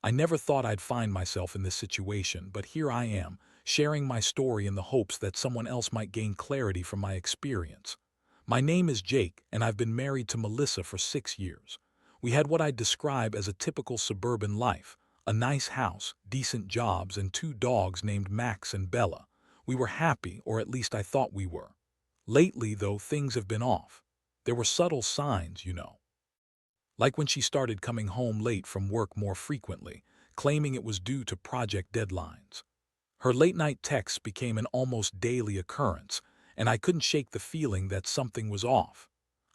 I never thought I'd find myself in this situation, but here I am, sharing my story in the hopes that someone else might gain clarity from my experience. My name is Jake, and I've been married to Melissa for 6 years. We had what I'd describe as a typical suburban life, a nice house, decent jobs, and two dogs named Max and Bella. We were happy, or at least I thought we were. Lately, though, things have been off. There were subtle signs, you know. Like when she started coming home late from work more frequently, claiming it was due to project deadlines. Her late-night texts became an almost daily occurrence, and I couldn't shake the feeling that something was off.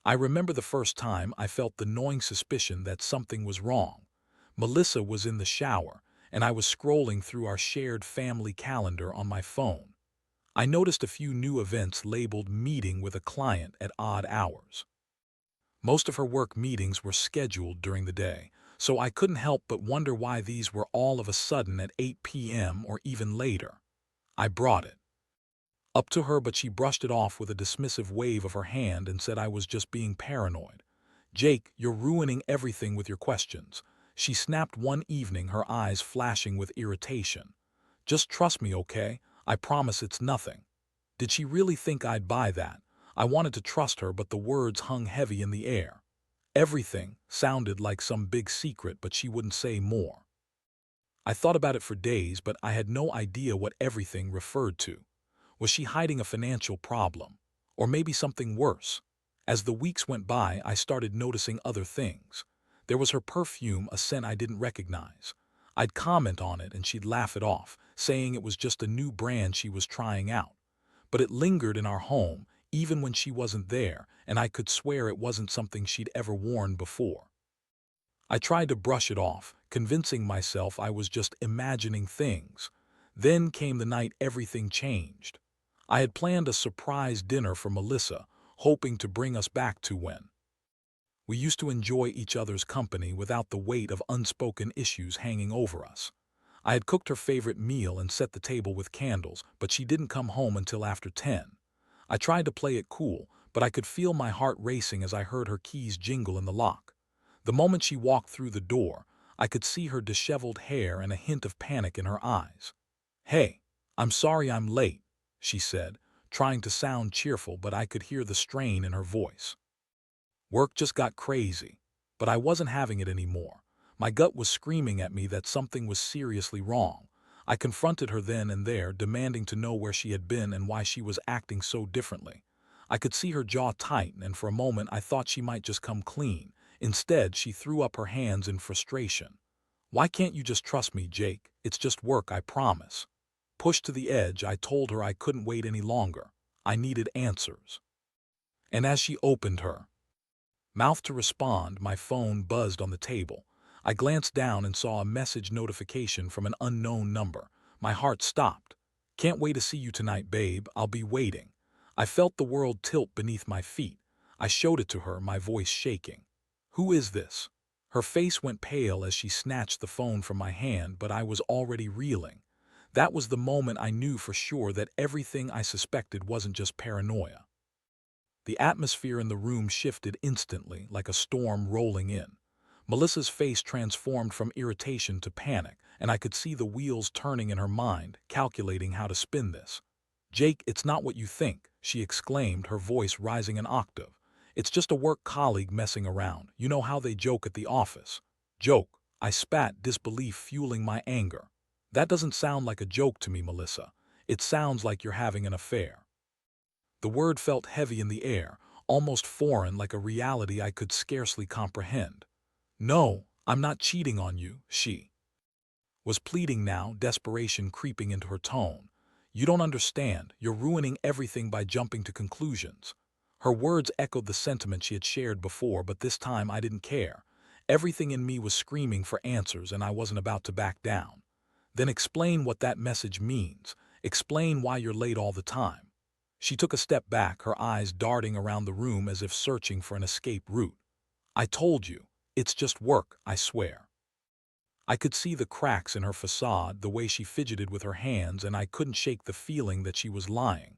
I remember the first time I felt the gnawing suspicion that something was wrong. Melissa was in the shower, and I was scrolling through our shared family calendar on my phone. I noticed a few new events labeled meeting with a client at odd hours. Most of her work meetings were scheduled during the day, so I couldn't help but wonder why these were all of a sudden at 8 p.m. or even later. I brought it up to her, but she brushed it off with a dismissive wave of her hand and said I was just being paranoid. "Jake, you're ruining everything with your questions," she snapped one evening, her eyes flashing with irritation. "Just trust me, okay? I promise it's nothing." Did she really think I'd buy that? I wanted to trust her, but the words hung heavy in the air. Everything sounded like some big secret, but she wouldn't say more. I thought about it for days, but I had no idea what everything referred to. Was she hiding a financial problem? Or maybe something worse? As the weeks went by, I started noticing other things. There was her perfume, a scent I didn't recognize. I'd comment on it and she'd laugh it off, saying it was just a new brand she was trying out. But it lingered in our home, even when she wasn't there, and I could swear it wasn't something she'd ever worn before. I tried to brush it off, convincing myself I was just imagining things. Then came the night everything changed. I had planned a surprise dinner for Melissa, hoping to bring us back to when we used to enjoy each other's company without the weight of unspoken issues hanging over us. I had cooked her favorite meal and set the table with candles, but she didn't come home until after 10. I tried to play it cool, but I could feel my heart racing as I heard her keys jingle in the lock. The moment she walked through the door, I could see her disheveled hair and a hint of panic in her eyes. "Hey, I'm sorry I'm late," she said, trying to sound cheerful, but I could hear the strain in her voice. Work just got crazy, but I wasn't having it anymore. My gut was screaming at me that something was seriously wrong. I confronted her then and there, demanding to know where she had been and why she was acting so differently. I could see her jaw tighten, and for a moment I thought she might just come clean. Instead, she threw up her hands in frustration. "Why can't you just trust me, Jake? It's just work, I promise." Pushed to the edge, I told her I couldn't wait any longer. I needed answers. And as she opened her mouth to respond, my phone buzzed on the table. I glanced down and saw a message notification from an unknown number. My heart stopped. "Can't wait to see you tonight, babe. I'll be waiting." I felt the world tilt beneath my feet. I showed it to her, my voice shaking. "Who is this?" Her face went pale as she snatched the phone from my hand, but I was already reeling. That was the moment I knew for sure that everything I suspected wasn't just paranoia. The atmosphere in the room shifted instantly, like a storm rolling in. Melissa's face transformed from irritation to panic, and I could see the wheels turning in her mind, calculating how to spin this. "Jake, it's not what you think," she exclaimed, her voice rising an octave. "It's just a work colleague messing around. You know how they joke at the office." "Joke?" I spat, disbelief fueling my anger. "That doesn't sound like a joke to me, Melissa. It sounds like you're having an affair." The word felt heavy in the air, almost foreign, like a reality I could scarcely comprehend. "No, I'm not cheating on you," she was pleading now, desperation creeping into her tone. "You don't understand. You're ruining everything by jumping to conclusions." Her words echoed the sentiment she had shared before, but this time I didn't care. Everything in me was screaming for answers, and I wasn't about to back down. "Then explain what that message means. Explain why you're late all the time." She took a step back, her eyes darting around the room as if searching for an escape route. "I told you, it's just work, I swear." I could see the cracks in her facade, the way she fidgeted with her hands, and I couldn't shake the feeling that she was lying.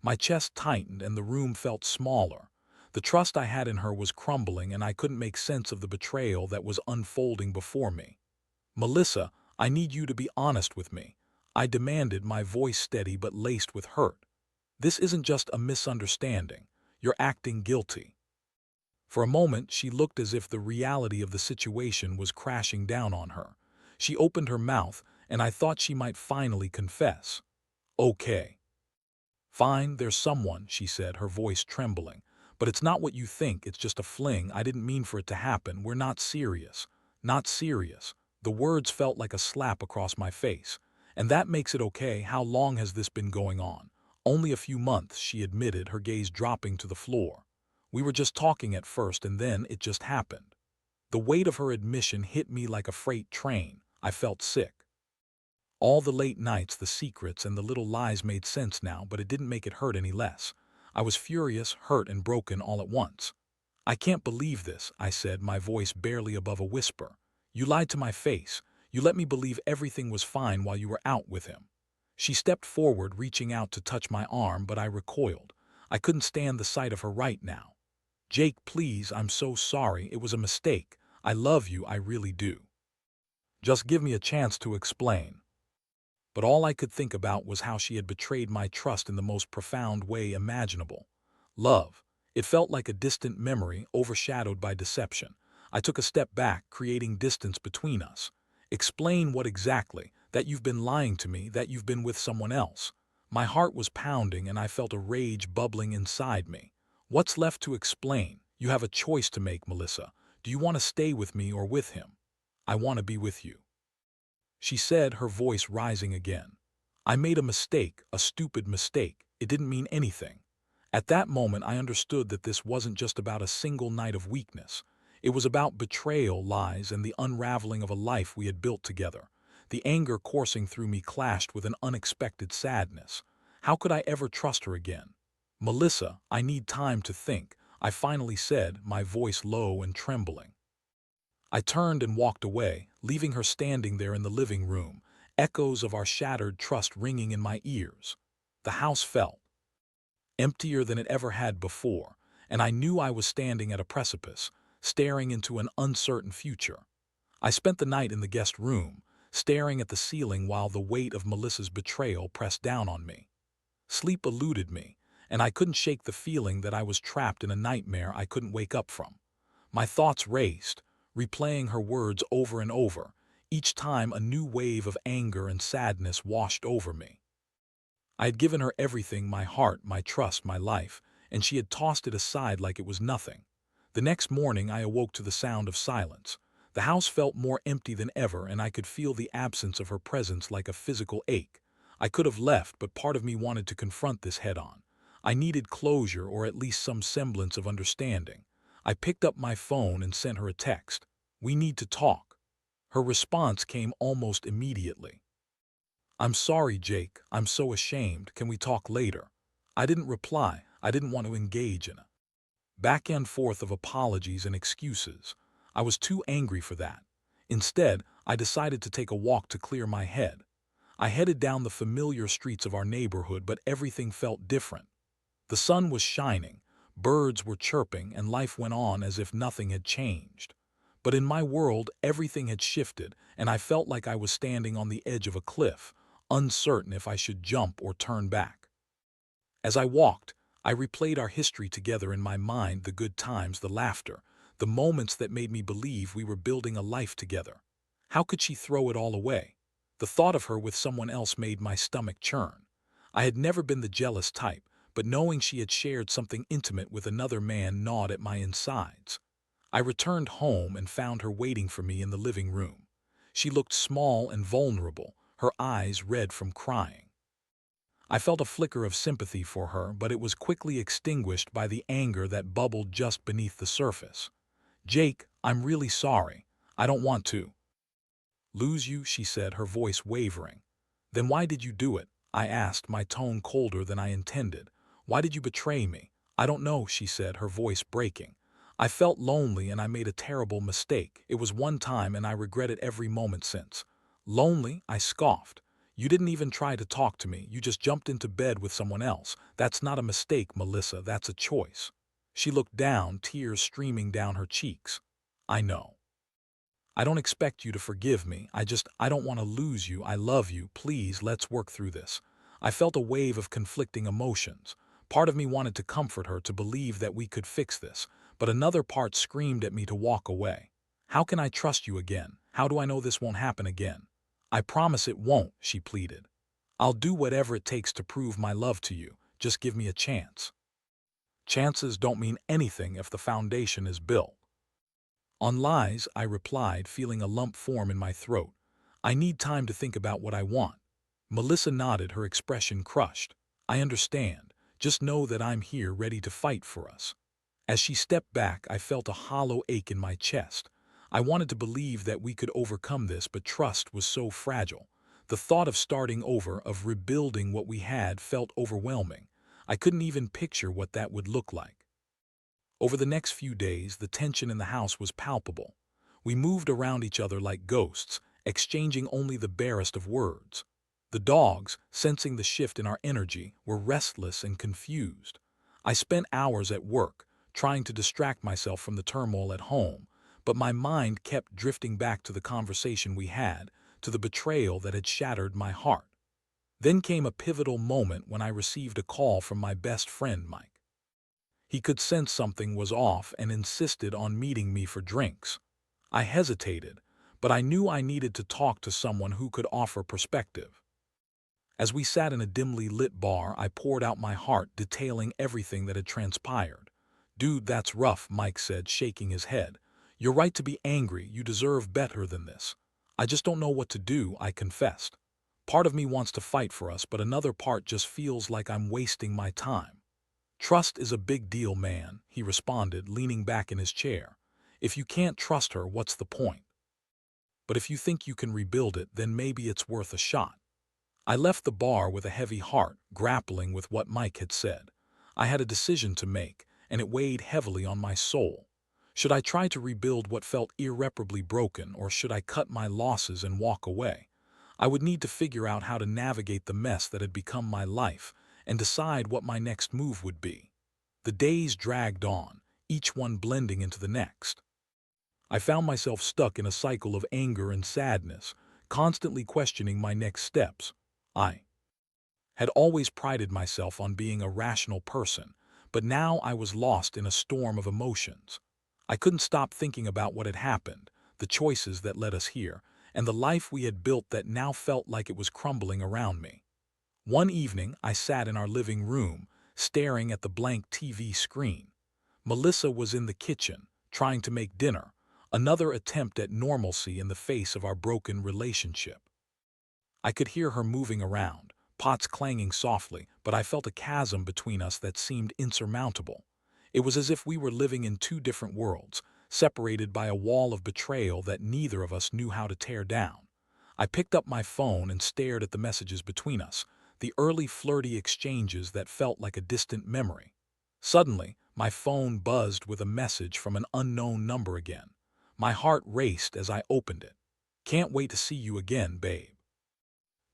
My chest tightened and the room felt smaller. The trust I had in her was crumbling, and I couldn't make sense of the betrayal that was unfolding before me. Melissa, I need you to be honest with me. I demanded, my voice steady but laced with hurt. This isn't just a misunderstanding. You're acting guilty. For a moment, she looked as if the reality of the situation was crashing down on her. She opened her mouth, and I thought she might finally confess. Okay. Fine, there's someone, she said, her voice trembling. But it's not what you think, it's just a fling. I didn't mean for it to happen. We're not serious. Not serious. The words felt like a slap across my face. And that makes it okay. How long has this been going on? Only a few months, she admitted, her gaze dropping to the floor. We were just talking at first, and then it just happened. The weight of her admission hit me like a freight train. I felt sick. All the late nights, the secrets, and the little lies made sense now, but it didn't make it hurt any less. I was furious, hurt, and broken all at once. I can't believe this, I said, my voice barely above a whisper. You lied to my face. You let me believe everything was fine while you were out with him. She stepped forward, reaching out to touch my arm, but I recoiled. I couldn't stand the sight of her right now. Jake, please, I'm so sorry. It was a mistake. I love you, I really do. Just give me a chance to explain. But all I could think about was how she had betrayed my trust in the most profound way imaginable. Love. It felt like a distant memory overshadowed by deception. I took a step back, creating distance between us. Explain what exactly? That you've been lying to me, that you've been with someone else. My heart was pounding and I felt a rage bubbling inside me. What's left to explain? You have a choice to make, Melissa. Do you want to stay with me or with him? I want to be with you, she said, her voice rising again. I made a mistake, a stupid mistake. It didn't mean anything. At that moment, I understood that this wasn't just about a single night of weakness. It was about betrayal, lies, and the unraveling of a life we had built together. The anger coursing through me clashed with an unexpected sadness. How could I ever trust her again? Melissa, I need time to think, I finally said, my voice low and trembling. I turned and walked away, leaving her standing there in the living room, echoes of our shattered trust ringing in my ears. The house felt emptier than it ever had before, and I knew I was standing at a precipice, staring into an uncertain future. I spent the night in the guest room, staring at the ceiling while the weight of Melissa's betrayal pressed down on me. Sleep eluded me, and I couldn't shake the feeling that I was trapped in a nightmare I couldn't wake up from. My thoughts raced, replaying her words over and over. Each time a new wave of anger and sadness washed over me. I had given her everything, my heart, my trust, my life, and she had tossed it aside like it was nothing. The next morning I awoke to the sound of silence. The house felt more empty than ever, and I could feel the absence of her presence like a physical ache. I could have left, but part of me wanted to confront this head-on. I needed closure, or at least some semblance of understanding. I picked up my phone and sent her a text. We need to talk. Her response came almost immediately. I'm sorry, Jake. I'm so ashamed. Can we talk later? I didn't reply. I didn't want to engage in a back and forth of apologies and excuses. I was too angry for that. Instead, I decided to take a walk to clear my head. I headed down the familiar streets of our neighborhood, but everything felt different. The sun was shining, birds were chirping, and life went on as if nothing had changed. But in my world, everything had shifted, and I felt like I was standing on the edge of a cliff, uncertain if I should jump or turn back. As I walked, I replayed our history together in my mind, the good times, the laughter, the moments that made me believe we were building a life together. How could she throw it all away? The thought of her with someone else made my stomach churn. I had never been the jealous type, but knowing she had shared something intimate with another man gnawed at my insides. I returned home and found her waiting for me in the living room. She looked small and vulnerable, her eyes red from crying. I felt a flicker of sympathy for her, but it was quickly extinguished by the anger that bubbled just beneath the surface. Jake, I'm really sorry. I don't want to lose you, she said, her voice wavering. Then why did you do it? I asked, my tone colder than I intended. Why did you betray me? I don't know, she said, her voice breaking. I felt lonely and I made a terrible mistake. It was one time and I regret it every moment since. Lonely? I scoffed. You didn't even try to talk to me. You just jumped into bed with someone else. That's not a mistake, Melissa. That's a choice. She looked down, tears streaming down her cheeks. I know. I don't expect you to forgive me. I don't want to lose you. I love you. Please, let's work through this. I felt a wave of conflicting emotions. Part of me wanted to comfort her, to believe that we could fix this, but another part screamed at me to walk away. How can I trust you again? How do I know this won't happen again? I promise it won't, she pleaded. I'll do whatever it takes to prove my love to you. Just give me a chance. Chances don't mean anything if the foundation is built on lies, I replied, feeling a lump form in my throat. I need time to think about what I want. Melissa nodded, her expression crushed. I understand. Just know that I'm here ready to fight for us. As she stepped back, I felt a hollow ache in my chest. I wanted to believe that we could overcome this, but trust was so fragile. The thought of starting over, of rebuilding what we had, felt overwhelming. I couldn't even picture what that would look like. Over the next few days, the tension in the house was palpable. We moved around each other like ghosts, exchanging only the barest of words. The dogs, sensing the shift in our energy, were restless and confused. I spent hours at work, trying to distract myself from the turmoil at home, but my mind kept drifting back to the conversation we had, to the betrayal that had shattered my heart. Then came a pivotal moment when I received a call from my best friend, Mike. He could sense something was off and insisted on meeting me for drinks. I hesitated, but I knew I needed to talk to someone who could offer perspective. As we sat in a dimly lit bar, I poured out my heart, detailing everything that had transpired. "Dude, that's rough," Mike said, shaking his head. "You're right to be angry. You deserve better than this. I just don't know what to do," I confessed. "Part of me wants to fight for us, but another part just feels like I'm wasting my time." "Trust is a big deal, man," he responded, leaning back in his chair. "If you can't trust her, what's the point? But if you think you can rebuild it, then maybe it's worth a shot." I left the bar with a heavy heart, grappling with what Mike had said. I had a decision to make, and it weighed heavily on my soul. Should I try to rebuild what felt irreparably broken, or should I cut my losses and walk away? I would need to figure out how to navigate the mess that had become my life, and decide what my next move would be. The days dragged on, each one blending into the next. I found myself stuck in a cycle of anger and sadness, constantly questioning my next steps. I had always prided myself on being a rational person, but now I was lost in a storm of emotions. I couldn't stop thinking about what had happened, the choices that led us here, and the life we had built that now felt like it was crumbling around me. One evening, I sat in our living room, staring at the blank TV screen. Melissa was in the kitchen, trying to make dinner, another attempt at normalcy in the face of our broken relationship. I could hear her moving around, pots clanging softly, but I felt a chasm between us that seemed insurmountable. It was as if we were living in two different worlds, separated by a wall of betrayal that neither of us knew how to tear down. I picked up my phone and stared at the messages between us, the early flirty exchanges that felt like a distant memory. Suddenly, my phone buzzed with a message from an unknown number again. My heart raced as I opened it. "Can't wait to see you again, babe.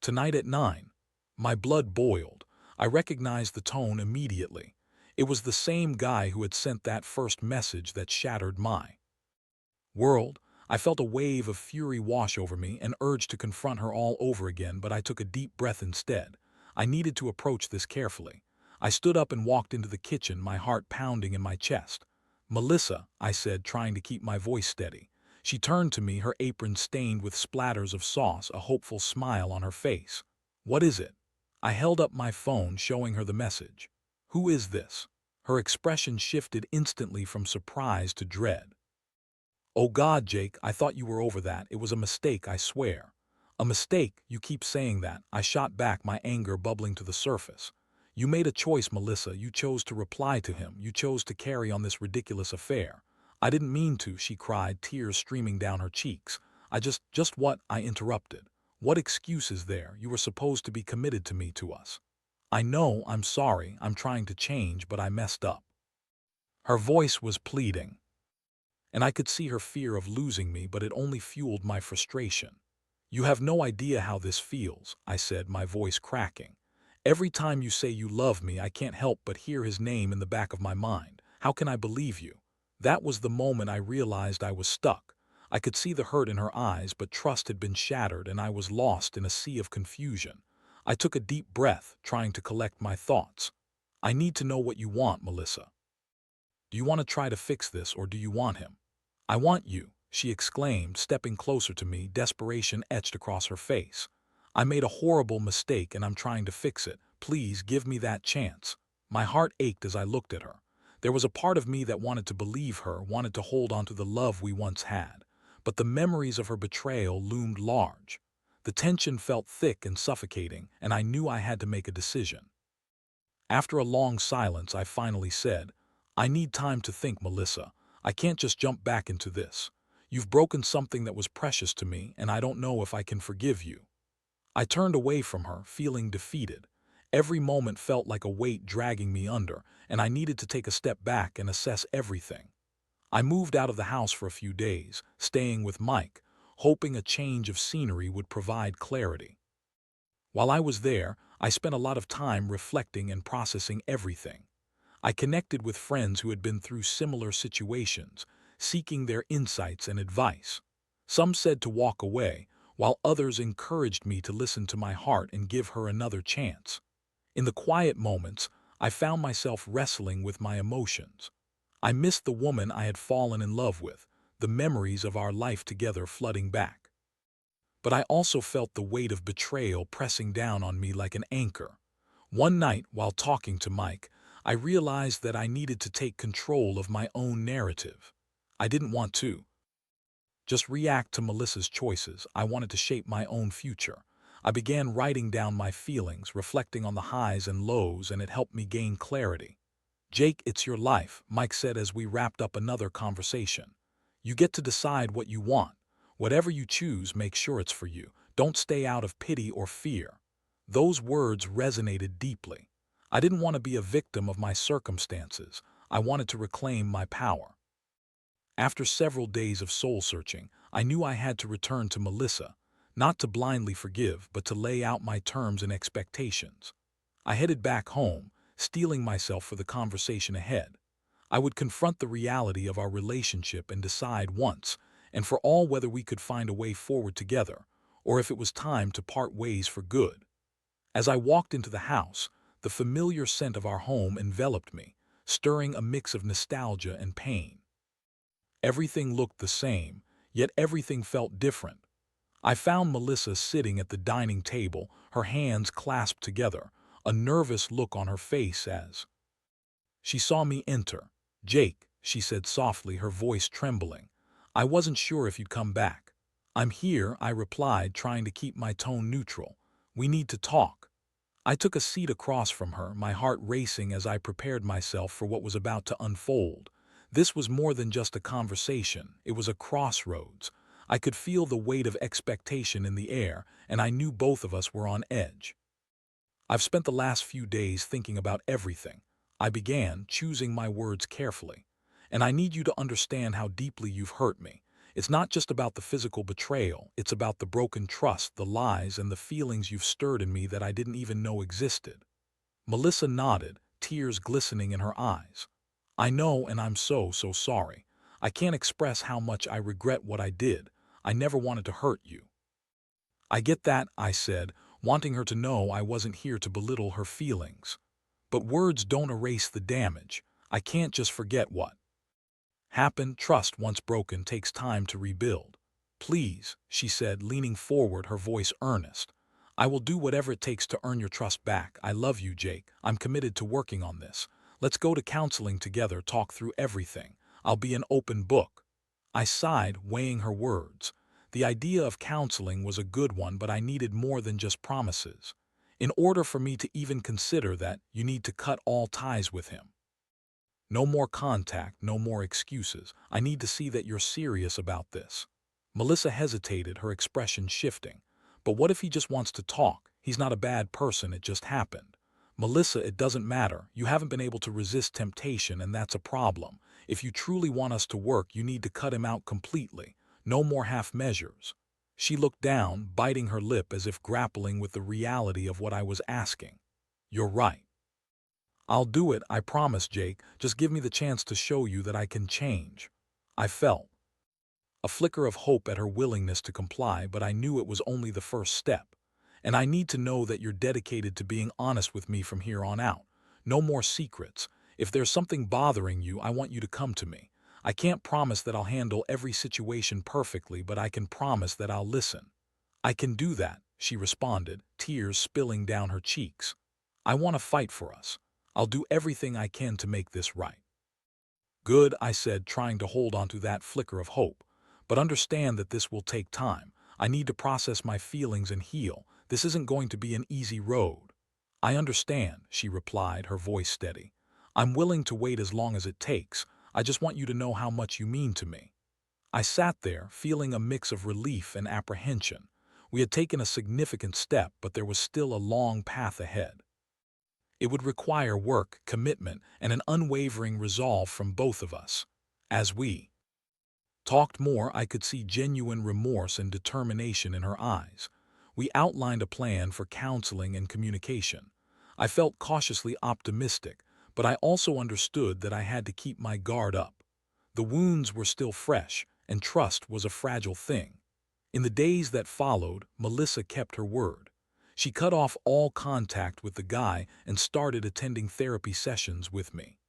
Tonight at 9. My blood boiled. I recognized the tone immediately. It was the same guy who had sent that first message that shattered my world. I felt a wave of fury wash over me, an urge to confront her all over again, but I took a deep breath instead. I needed to approach this carefully. I stood up and walked into the kitchen, my heart pounding in my chest. "Melissa," I said, trying to keep my voice steady. She turned to me, her apron stained with splatters of sauce, a hopeful smile on her face. "What is it?" I held up my phone, showing her the message. "Who is this?" Her expression shifted instantly from surprise to dread. "Oh God, Jake, I thought you were over that. It was a mistake, I swear." "A mistake? You keep saying that," I shot back, my anger bubbling to the surface. "You made a choice, Melissa. You chose to reply to him. You chose to carry on this ridiculous affair." "I didn't mean to," she cried, tears streaming down her cheeks. Just what?" I interrupted. "What excuse is there? You were supposed to be committed to me, to us." "I know, I'm sorry, I'm trying to change, but I messed up." Her voice was pleading, and I could see her fear of losing me, but it only fueled my frustration. "You have no idea how this feels," I said, my voice cracking. "Every time you say you love me, I can't help but hear his name in the back of my mind. How can I believe you?" That was the moment I realized I was stuck. I could see the hurt in her eyes, but trust had been shattered and I was lost in a sea of confusion. I took a deep breath, trying to collect my thoughts. I need to know what you want, Melissa. Do you want to try to fix this or do you want him? I want you, she exclaimed, stepping closer to me, desperation etched across her face. I made a horrible mistake and I'm trying to fix it. Please give me that chance. My heart ached as I looked at her. There was a part of me that wanted to believe her, wanted to hold on to the love we once had. But the memories of her betrayal loomed large. The tension felt thick and suffocating, and I knew I had to make a decision. After a long silence, I finally said, I need time to think, Melissa. I can't just jump back into this. You've broken something that was precious to me, and I don't know if I can forgive you. I turned away from her, feeling defeated. Every moment felt like a weight dragging me under, and I needed to take a step back and assess everything. I moved out of the house for a few days, staying with Mike, hoping a change of scenery would provide clarity. While I was there, I spent a lot of time reflecting and processing everything. I connected with friends who had been through similar situations, seeking their insights and advice. Some said to walk away, while others encouraged me to listen to my heart and give her another chance. In the quiet moments, I found myself wrestling with my emotions. I missed the woman I had fallen in love with, the memories of our life together flooding back. But I also felt the weight of betrayal pressing down on me like an anchor. One night, while talking to Mike, I realized that I needed to take control of my own narrative. I didn't want to just react to Melissa's choices. I wanted to shape my own future. I began writing down my feelings, reflecting on the highs and lows, and it helped me gain clarity. Jake, it's your life, Mike said as we wrapped up another conversation. You get to decide what you want. Whatever you choose, make sure it's for you. Don't stay out of pity or fear. Those words resonated deeply. I didn't want to be a victim of my circumstances. I wanted to reclaim my power. After several days of soul-searching, I knew I had to return to Melissa, not to blindly forgive, but to lay out my terms and expectations. I headed back home, steeling myself for the conversation ahead. I would confront the reality of our relationship and decide once and for all whether we could find a way forward together, or if it was time to part ways for good. As I walked into the house, the familiar scent of our home enveloped me, stirring a mix of nostalgia and pain. Everything looked the same, yet everything felt different. I found Melissa sitting at the dining table, her hands clasped together, a nervous look on her face as she saw me enter. Jake, she said softly, her voice trembling. I wasn't sure if you'd come back. I'm here, I replied, trying to keep my tone neutral. We need to talk. I took a seat across from her, my heart racing as I prepared myself for what was about to unfold. This was more than just a conversation, it was a crossroads. I could feel the weight of expectation in the air, and I knew both of us were on edge. I've spent the last few days thinking about everything. I began, choosing my words carefully. And I need you to understand how deeply you've hurt me. It's not just about the physical betrayal, it's about the broken trust, the lies, and the feelings you've stirred in me that I didn't even know existed. Melissa nodded, tears glistening in her eyes. I know, and I'm so sorry. I can't express how much I regret what I did. I never wanted to hurt you. I get that, I said, wanting her to know I wasn't here to belittle her feelings. But words don't erase the damage. I can't just forget what happened. Trust once broken takes time to rebuild. Please, she said, leaning forward, her voice earnest. I will do whatever it takes to earn your trust back. I love you, Jake. I'm committed to working on this. Let's go to counseling together, talk through everything. I'll be an open book. I sighed, weighing her words. The idea of counseling was a good one, but I needed more than just promises. In order for me to even consider that, you need to cut all ties with him. No more contact, no more excuses. I need to see that you're serious about this. Melissa hesitated, her expression shifting. But what if he just wants to talk? He's not a bad person, it just happened. Melissa, it doesn't matter. You haven't been able to resist temptation, and that's a problem. If you truly want us to work, you need to cut him out completely. No more half measures. She looked down, biting her lip as if grappling with the reality of what I was asking. You're right. I'll do it, I promise, Jake. Just give me the chance to show you that I can change. I felt A flicker of hope at her willingness to comply, but I knew it was only the first step. And I need to know that you're dedicated to being honest with me from here on out. No more secrets. If there's something bothering you, I want you to come to me. I can't promise that I'll handle every situation perfectly, but I can promise that I'll listen. I can do that, she responded, tears spilling down her cheeks. I want to fight for us. I'll do everything I can to make this right. Good, I said, trying to hold on to that flicker of hope. But understand that this will take time. I need to process my feelings and heal. This isn't going to be an easy road. I understand, she replied, her voice steady. I'm willing to wait as long as it takes. I just want you to know how much you mean to me. I sat there, feeling a mix of relief and apprehension. We had taken a significant step, but there was still a long path ahead. It would require work, commitment, and an unwavering resolve from both of us. As we talked more, I could see genuine remorse and determination in her eyes. We outlined a plan for counseling and communication. I felt cautiously optimistic, but I also understood that I had to keep my guard up. The wounds were still fresh, and trust was a fragile thing. In the days that followed, Melissa kept her word. She cut off all contact with the guy and started attending therapy sessions with me.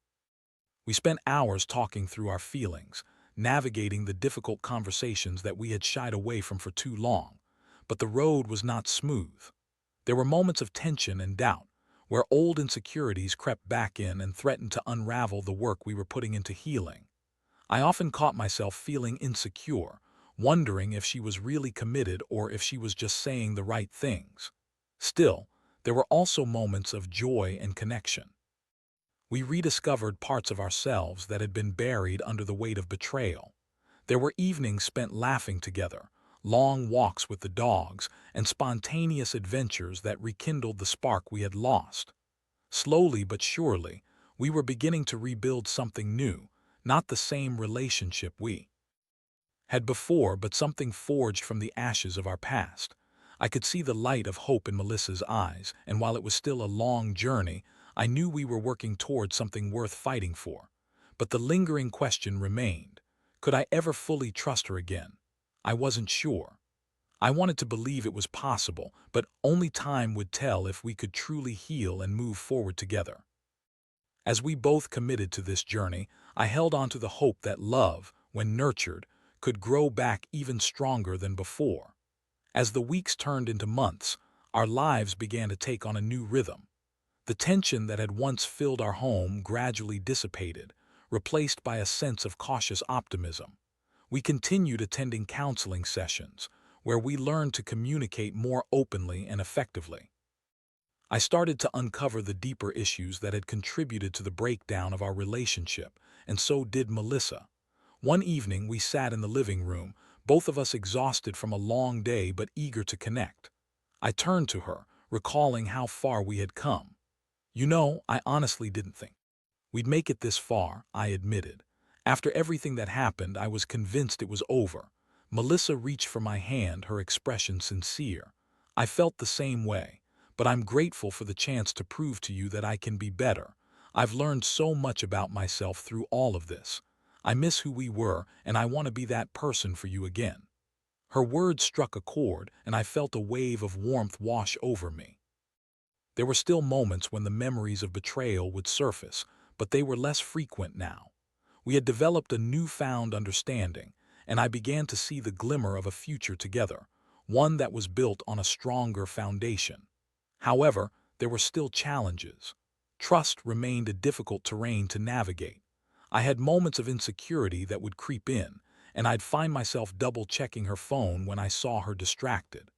We spent hours talking through our feelings, navigating the difficult conversations that we had shied away from for too long. But the road was not smooth. There were moments of tension and doubt, where old insecurities crept back in and threatened to unravel the work we were putting into healing. I often caught myself feeling insecure, wondering if she was really committed or if she was just saying the right things. Still, there were also moments of joy and connection. We rediscovered parts of ourselves that had been buried under the weight of betrayal. There were evenings spent laughing together, long walks with the dogs, and spontaneous adventures that rekindled the spark we had lost. Slowly but surely, we were beginning to rebuild something new, not the same relationship we had before, but something forged from the ashes of our past. I could see the light of hope in Melissa's eyes, and while it was still a long journey, I knew we were working towards something worth fighting for. But the lingering question remained. Could I ever fully trust her again? I wasn't sure. I wanted to believe it was possible, but only time would tell if we could truly heal and move forward together. As we both committed to this journey, I held on to the hope that love, when nurtured, could grow back even stronger than before. As the weeks turned into months, our lives began to take on a new rhythm. The tension that had once filled our home gradually dissipated, replaced by a sense of cautious optimism. We continued attending counseling sessions, where we learned to communicate more openly and effectively. I started to uncover the deeper issues that had contributed to the breakdown of our relationship, and so did Melissa. One evening we sat in the living room, both of us exhausted from a long day but eager to connect. I turned to her, recalling how far we had come. You know, I honestly didn't think we'd make it this far, I admitted. After everything that happened, I was convinced it was over. Melissa reached for my hand, her expression sincere. I felt the same way, but I'm grateful for the chance to prove to you that I can be better. I've learned so much about myself through all of this. I miss who we were, and I want to be that person for you again. Her words struck a chord, and I felt a wave of warmth wash over me. There were still moments when the memories of betrayal would surface, but they were less frequent now. We had developed a newfound understanding, and I began to see the glimmer of a future together, one that was built on a stronger foundation. However, there were still challenges. Trust remained a difficult terrain to navigate. I had moments of insecurity that would creep in, and I'd find myself double-checking her phone when I saw her distracted.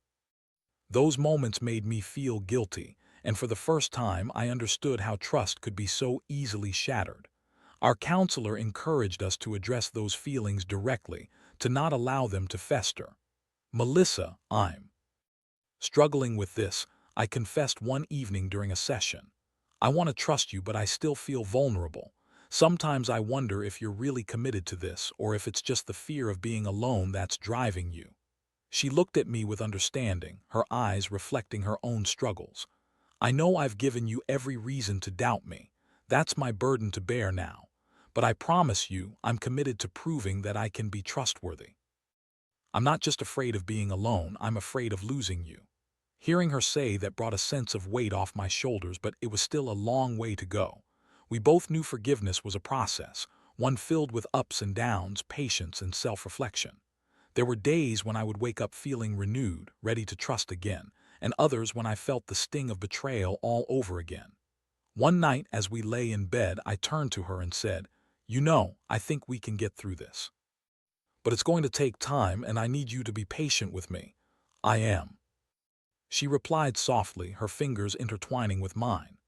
Those moments made me feel guilty, and for the first time I understood how trust could be so easily shattered. Our counselor encouraged us to address those feelings directly, to not allow them to fester. Melissa, I'm struggling with this, I confessed one evening during a session. I want to trust you, but I still feel vulnerable. Sometimes I wonder if you're really committed to this, or if it's just the fear of being alone that's driving you. She looked at me with understanding, her eyes reflecting her own struggles. I know I've given you every reason to doubt me. That's my burden to bear now. But I promise you, I'm committed to proving that I can be trustworthy. I'm not just afraid of being alone, I'm afraid of losing you." Hearing her say that brought a sense of weight off my shoulders, but it was still a long way to go. We both knew forgiveness was a process, one filled with ups and downs, patience, and self-reflection. There were days when I would wake up feeling renewed, ready to trust again, and others when I felt the sting of betrayal all over again. One night, as we lay in bed, I turned to her and said, "You know, I think we can get through this. But it's going to take time, and I need you to be patient with me." "I am." She replied softly, her fingers intertwining with mine.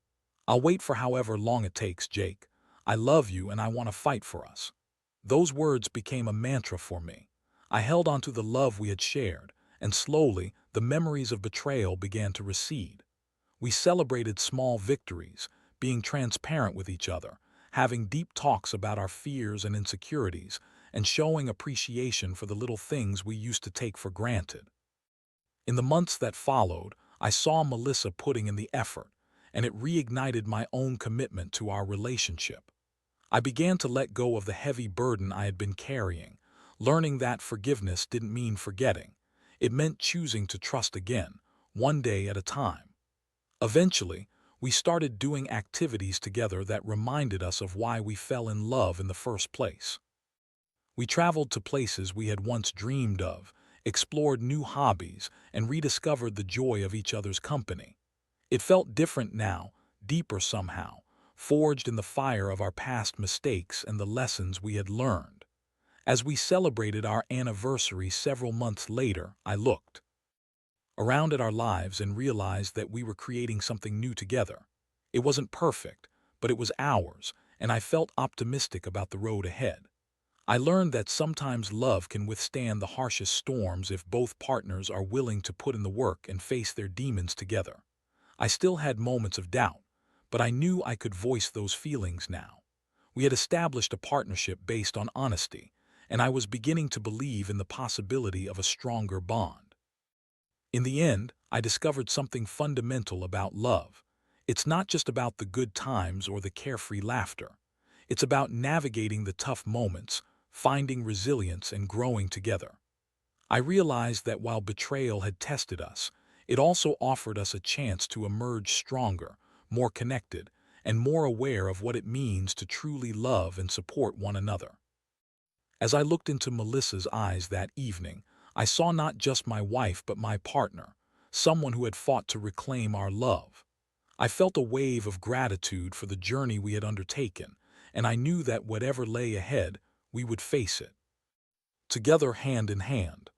"I'll wait for however long it takes, Jake. I love you and I want to fight for us." Those words became a mantra for me. I held on to the love we had shared, and slowly the memories of betrayal began to recede. We celebrated small victories, being transparent with each other, having deep talks about our fears and insecurities, and showing appreciation for the little things we used to take for granted. In the months that followed, I saw Melissa putting in the effort, and it reignited my own commitment to our relationship. I began to let go of the heavy burden I had been carrying, learning that forgiveness didn't mean forgetting. It meant choosing to trust again, one day at a time. Eventually, we started doing activities together that reminded us of why we fell in love in the first place. We traveled to places we had once dreamed of, explored new hobbies, and rediscovered the joy of each other's company. It felt different now, deeper somehow, forged in the fire of our past mistakes and the lessons we had learned. As we celebrated our anniversary several months later, I looked around at our lives and realized that we were creating something new together. It wasn't perfect, but it was ours, and I felt optimistic about the road ahead. I learned that sometimes love can withstand the harshest storms if both partners are willing to put in the work and face their demons together. I still had moments of doubt, but I knew I could voice those feelings now. We had established a partnership based on honesty, and I was beginning to believe in the possibility of a stronger bond. In the end, I discovered something fundamental about love. It's not just about the good times or the carefree laughter. It's about navigating the tough moments, finding resilience, and growing together. I realized that while betrayal had tested us, it also offered us a chance to emerge stronger, more connected, and more aware of what it means to truly love and support one another. As I looked into Melissa's eyes that evening, I saw not just my wife but my partner, someone who had fought to reclaim our love. I felt a wave of gratitude for the journey we had undertaken, and I knew that whatever lay ahead, we would face it together, hand in hand.